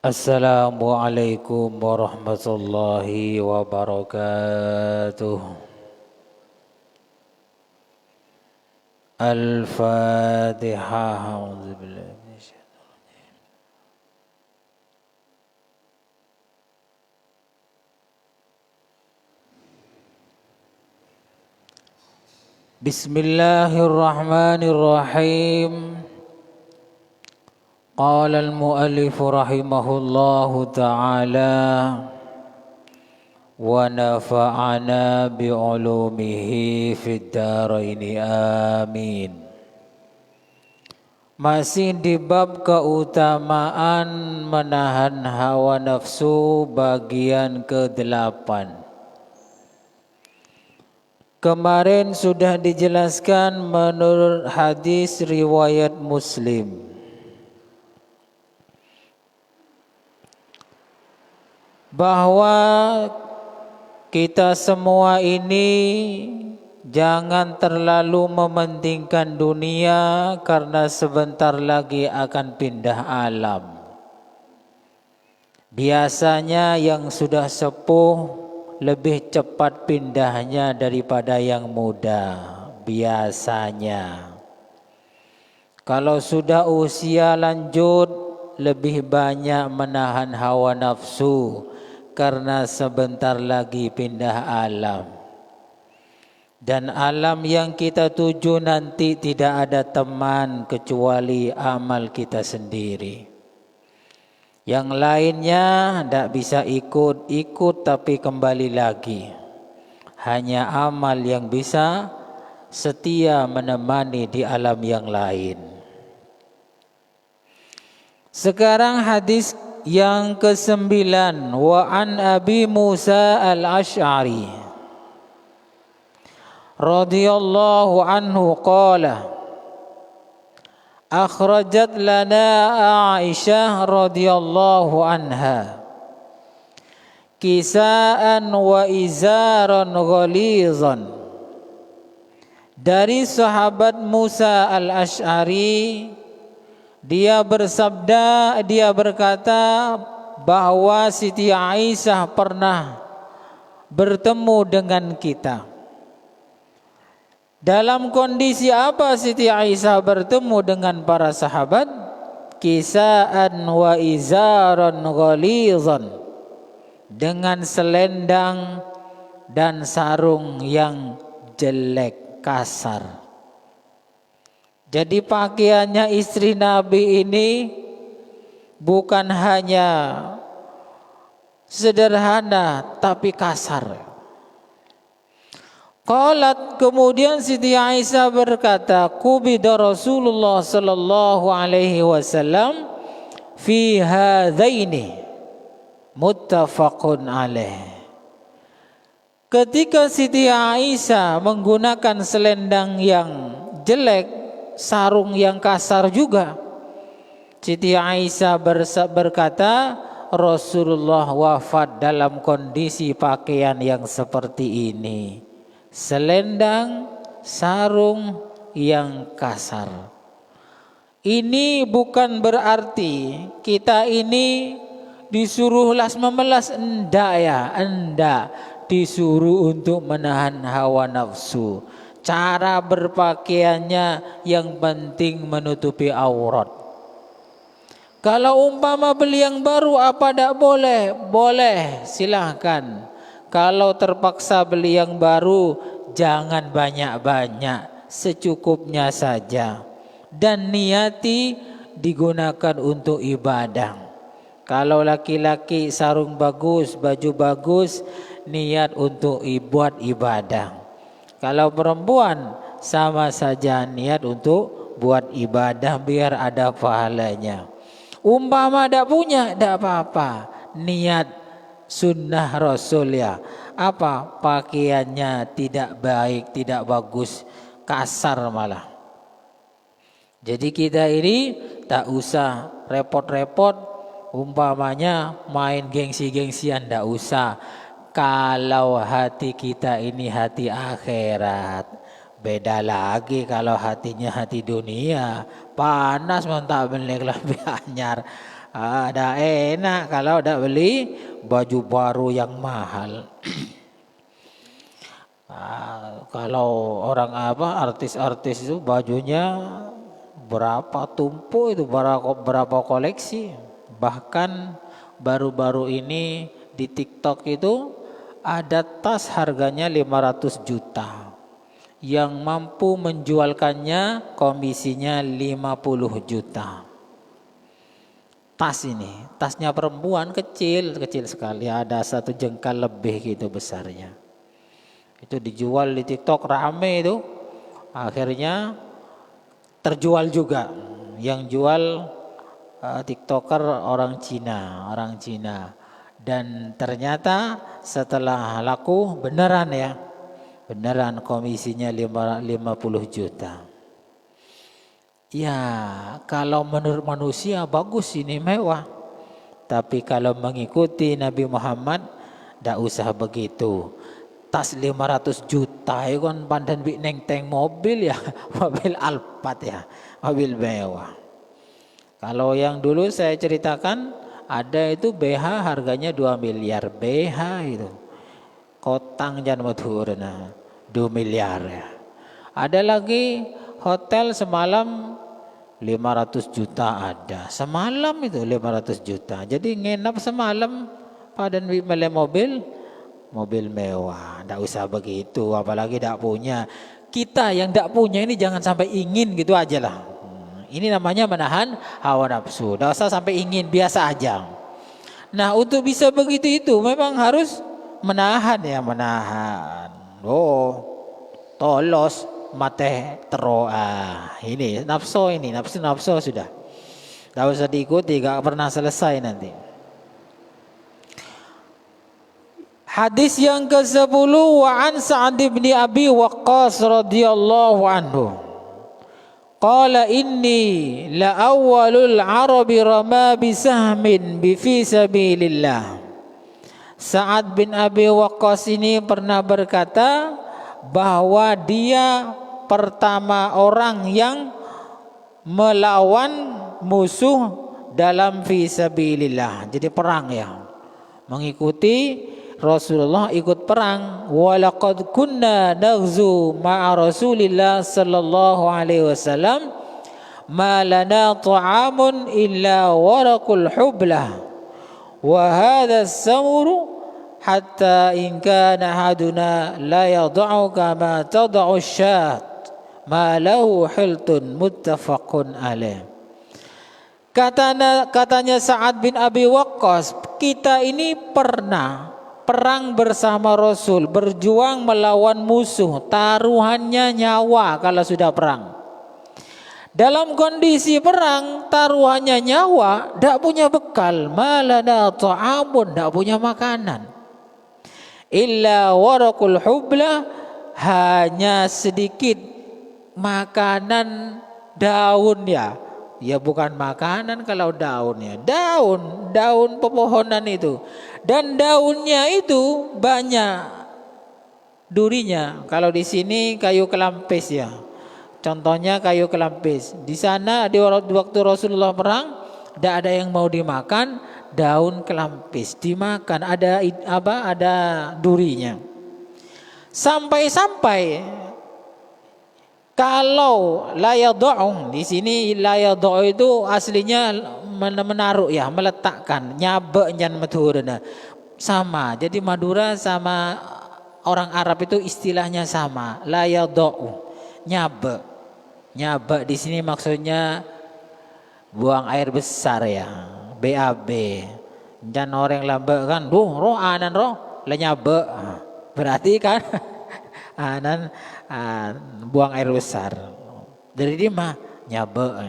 Assalamualaikum warahmatullahi wabarakatuh. Al-Fatihah. A'udzubillahi minasyaitonir rajim. Bismillahirrahmanirrahim. Qala al-muallif rahimahullahu ta'ala wa nafa'ana bi'ulumihi fid dharaini amin. Masih di bab keutamaan menahan hawa nafsu bagian ke-8. Kemarin sudah dijelaskan menurut hadis riwayat Muslim bahwa kita semua ini jangan terlalu mementingkan dunia karena sebentar lagi akan pindah alam. Biasanya yang sudah sepuh lebih cepat pindahnya daripada yang muda. Biasanya kalau sudah usia lanjut lebih banyak menahan hawa nafsu karena sebentar lagi pindah alam. Dan alam yang kita tuju nanti tidak ada teman kecuali amal kita sendiri. Yang lainnya tidak bisa ikut tapi kembali lagi. Hanya amal yang bisa setia menemani di alam yang lain. Sekarang hadis yang ke-9, wa an Abi Musa al-Ash'ari radhiyallahu anhu qala akhrajat lana Aisyah radhiyallahu anha kisaan wa izaran ghalizan. Dari sahabat Musa al-Ash'ari, dia bersabda, dia berkata bahwa Siti Aisyah pernah bertemu dengan kita. Dalam kondisi apa Siti Aisyah bertemu dengan para sahabat? Kisaan wa izaran ghalizan, dengan selendang dan sarung yang jelek, kasar. Jadi pakaiannya istri Nabi ini bukan hanya sederhana tapi kasar. Qalat, kemudian Siti Aisyah berkata, qubida Rasulullah sallallahu alaihi wasallam fi hadaini muttafaqun alaih. Ketika Siti Aisyah menggunakan selendang yang jelek, sarung yang kasar juga, Siti Aisyah berkata Rasulullah wafat dalam kondisi pakaian yang seperti ini, selendang, sarung yang kasar. Ini bukan berarti kita ini disuruh las memelas, enggak ya, enggak. Disuruh untuk menahan hawa nafsu. Cara berpakaiannya yang penting menutupi aurat. Kalau umpama beli yang baru apa tidak boleh? Boleh, silahkan. Kalau terpaksa beli yang baru jangan banyak-banyak, secukupnya saja. Dan niati digunakan untuk ibadah. Kalau laki-laki sarung bagus, baju bagus, niat untuk buat ibadah. Kalau perempuan sama saja niat untuk buat ibadah biar ada pahalanya. Umpama tidak punya, tidak apa-apa. Niat sunnah Rasul ya. Apa? Pakaiannya tidak baik, tidak bagus, kasar malah. Jadi kita ini tak usah repot-repot. Umpamanya main gengsi-gengsian, tidak usah. Kalau hati kita ini hati akhirat, beda lagi kalau hatinya hati dunia, panas tak beli lebih anyar. Ada enak kalau ada beli baju baru yang mahal. Kalau orang artis-artis itu bajunya berapa tumpuk itu, berapa koleksi. Bahkan baru-baru ini di TikTok itu ada tas harganya 500 juta. Yang mampu menjualkannya komisinya 50 juta. Tas ini, tasnya perempuan kecil sekali, ada 1 jengkal lebih gitu besarnya. Itu dijual di TikTok rame itu. Akhirnya terjual juga. Yang jual TikToker orang Cina. Dan ternyata setelah laku beneran ya. Beneran komisinya 50 juta. Ya, kalau menurut manusia bagus ini mewah. Tapi kalau mengikuti Nabi Muhammad tidak usah begitu. Tas 500 juta itu kan pandan neng teng mobil ya, mobil Alphard ya, mobil mewah. Kalau yang dulu saya ceritakan ada itu BH harganya 2 miliar BH itu. Kotang jangan madhurna 2 miliar ya. Ada lagi hotel semalam 500 juta ada. Semalam itu 500 juta. Jadi nginap semalam pada beli mobil mewah. Nggak usah begitu, apalagi tidak punya. Kita yang tidak punya ini jangan sampai ingin gitu aja lah. Ini namanya menahan hawa nafsu. Nggak usah sampai ingin, biasa aja. Nah, untuk bisa begitu itu memang harus menahan. Oh, tolos mate teroa. Ini nafsu sudah. Tidak usah diikuti, gak pernah selesai nanti. Hadis yang ke-10 wa an Sa'ad bin Abi Waqqas radhiyallahu anhu. Qala inni la awwalul arabi rama bisahmin bi fi sabilillah. Sa'ad bin Abi Waqqas ini pernah berkata bahwa dia pertama orang yang melawan musuh dalam fi sabilillah. Jadi perang ya. Mengikuti Rasulullah ikut perang. Walaqad kunna naghzu ma'a Rasulillah sallallahu alaihi wasallam ma lana ta'amun illa waraqul hublah wa hadha as-samru hatta in kana haduna la yad'u kama tad'u asy-syat ma lahu hiltun muttafaqun alaih. Katanya Sa'ad bin Abi Waqqas, kita ini pernah perang bersama Rasul, berjuang melawan musuh, taruhannya nyawa kalau sudah perang. Dalam kondisi perang, taruhannya nyawa, tidak punya bekal, malana ta'amun, tidak punya makanan. Illa waraqul hubla, hanya sedikit makanan daun ya. Ya bukan makanan kalau daunnya, daun pepohonan itu. Dan daunnya itu banyak durinya. Kalau di sini kayu kelampis ya. Contohnya kayu kelampis. Di sana di waktu Rasulullah perang, tidak ada yang mau dimakan, daun kelampis dimakan. Ada durinya. Sampai kalau layad'u, di sini layad'u itu aslinya menaruh ya, meletakkan, nyabe nyan madhurna. Sama. Jadi Madura sama orang Arab itu istilahnya sama, layad'u, nyabe. Nyabe di sini maksudnya buang air besar ya, BAB. Jan orang lambe kan, roh anan roh nyabe. Berarti kan anan buang air besar. Dari dia mah nyabe.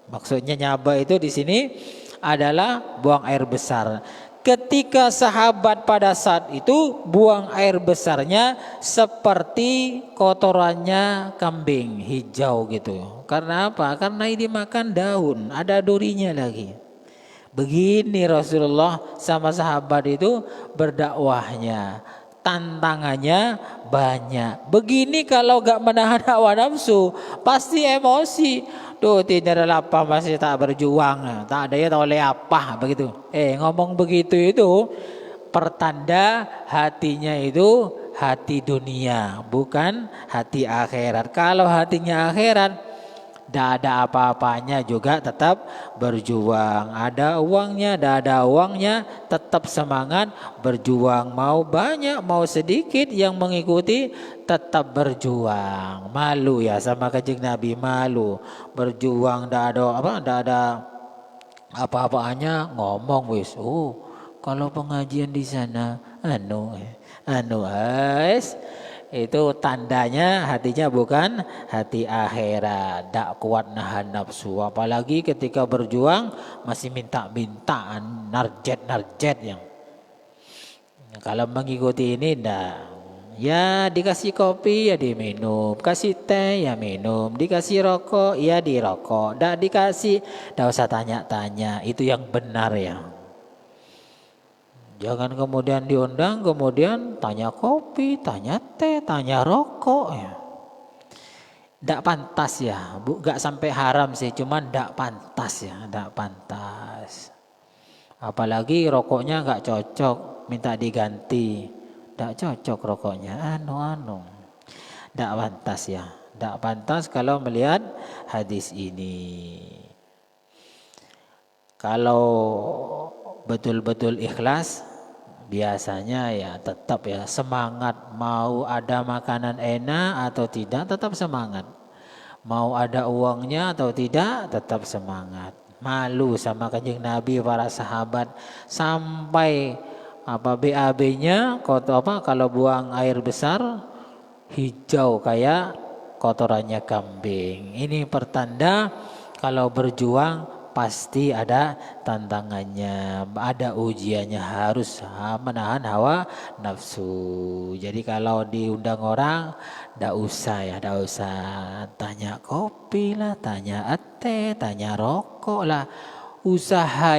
Maksudnya nyabe itu di sini adalah buang air besar. Ketika sahabat pada saat itu buang air besarnya seperti kotorannya kambing hijau gitu. Karena apa? Karena ini makan daun, ada durinya lagi. Begini Rasulullah sama sahabat itu berdakwahnya. Tantangannya banyak. Begini kalau gak menahan hawa nafsu pasti emosi. Tuh tidak ada apa masih tak berjuang, tak ada ya tak oleh apa begitu. Ngomong begitu itu pertanda hatinya itu hati dunia, bukan hati akhirat. Kalau hatinya akhirat, tidak ada apa-apanya juga tetap berjuang. Ada uangnya, tidak ada uangnya, tetap semangat berjuang. Mau banyak, mau sedikit yang mengikuti, tetap berjuang. Malu ya sama Kanjeng Nabi, malu berjuang. Tidak ada apa, tidak ada apa-apanya, ngomong wis. Kalau pengajian di sana, itu tandanya hatinya bukan hati akhirat, tak kuat nahan nafsu. Apalagi ketika berjuang masih minta-mintaan, narjet yang. Kalau mengikuti ini ndak. Ya dikasih kopi ya diminum, kasih teh ya minum, dikasih rokok ya dirokok, ndak dikasih, ndak usah tanya-tanya, itu yang benar ya. Jangan kemudian diundang, kemudian tanya kopi, tanya teh, tanya rokok ya. Ndak pantas ya, gak sampai haram sih, cuman ndak pantas ya, ndak pantas. Apalagi rokoknya gak cocok, minta diganti, ndak cocok rokoknya, ndak pantas ya, ndak pantas kalau melihat hadis ini. Kalau betul-betul ikhlas, biasanya ya tetap ya semangat, mau ada makanan enak atau tidak tetap semangat, mau ada uangnya atau tidak tetap semangat. Malu sama Kanjeng Nabi, para sahabat, sampai BAB-nya kalau buang air besar hijau kayak kotorannya kambing. Ini pertanda kalau berjuang pasti ada tantangannya, ada ujiannya, harus menahan hawa nafsu. Jadi kalau diundang orang, ndak usah tanya kopi lah, tanya teh, tanya rokok lah. Usaha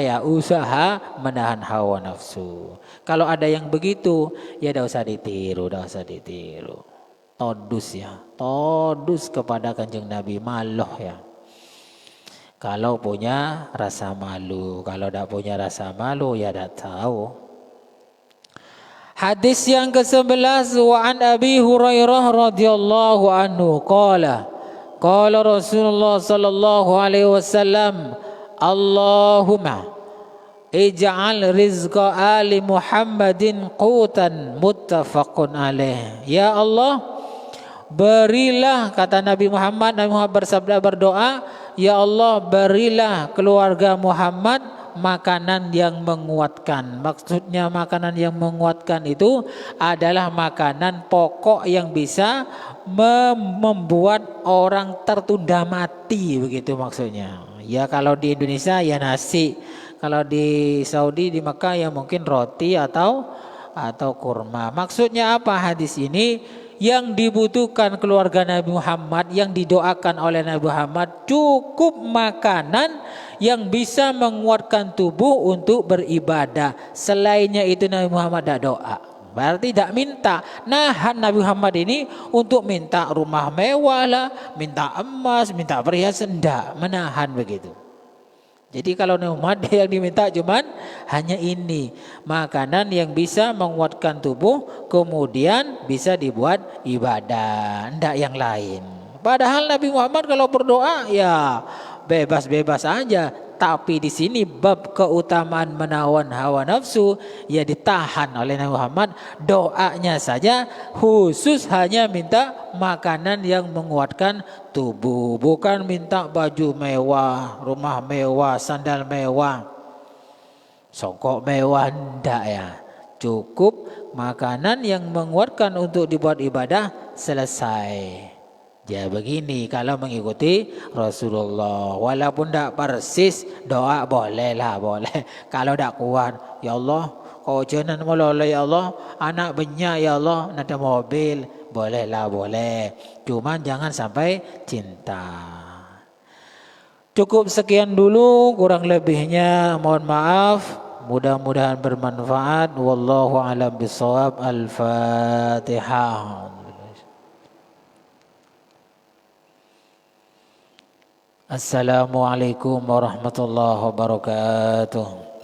menahan hawa nafsu. Kalau ada yang begitu, ya ndak usah ditiru. Todus kepada Kanjeng Nabi, maloh ya. Kalau punya rasa malu, kalau tidak punya rasa malu ya tidak tahu. Hadis yang ke-11, wa an Abi Hurairah radhiyallahu anhu qala Rasulullah sallallahu alaihi wasallam, Allahumma ij'al rizqa ali Muhammadin qutan, muttafaqun alaih. Ya Allah, berilah, kata Nabi Muhammad bersabda, berdoa, ya Allah berilah keluarga Muhammad makanan yang menguatkan. Maksudnya makanan yang menguatkan itu adalah makanan pokok yang bisa membuat orang tertunda mati, begitu maksudnya. Ya kalau di Indonesia ya nasi, kalau di Saudi di Mekah ya mungkin roti atau kurma. Maksudnya apa hadis ini? Yang dibutuhkan keluarga Nabi Muhammad, yang didoakan oleh Nabi Muhammad, cukup makanan yang bisa menguatkan tubuh untuk beribadah. Selainnya itu Nabi Muhammad tidak doa, berarti tidak minta. Nahan Nabi Muhammad ini untuk minta rumah mewah lah, minta emas, minta perhiasan, tidak, menahan begitu. Jadi kalau Nabi Muhammad yang diminta cuman hanya ini, makanan yang bisa menguatkan tubuh kemudian bisa dibuat ibadah, tidak yang lain. Padahal Nabi Muhammad kalau berdoa ya bebas-bebas aja, tapi di sini bab keutamaan menawan hawa nafsu ya ditahan oleh Nabi Muhammad. Doanya saja khusus hanya minta makanan yang menguatkan tubuh, bukan minta baju mewah, rumah mewah, sandal mewah, songkok mewah, ndak ya. Cukup makanan yang menguatkan untuk dibuat ibadah, selesai. Ya begini kalau mengikuti Rasulullah, walaupun tidak persis doa boleh. Kalau tidak kuat, ya Allah kau jangan meloleh ya Allah, anak banyak ya Allah, ada mobil, boleh. Cuman jangan sampai cinta. Cukup sekian dulu, kurang lebihnya mohon maaf. Mudah-mudahan bermanfaat. Wallahu a'lam bishawab. Al-Fatihah. Assalamualaikum warahmatullahi wabarakatuh.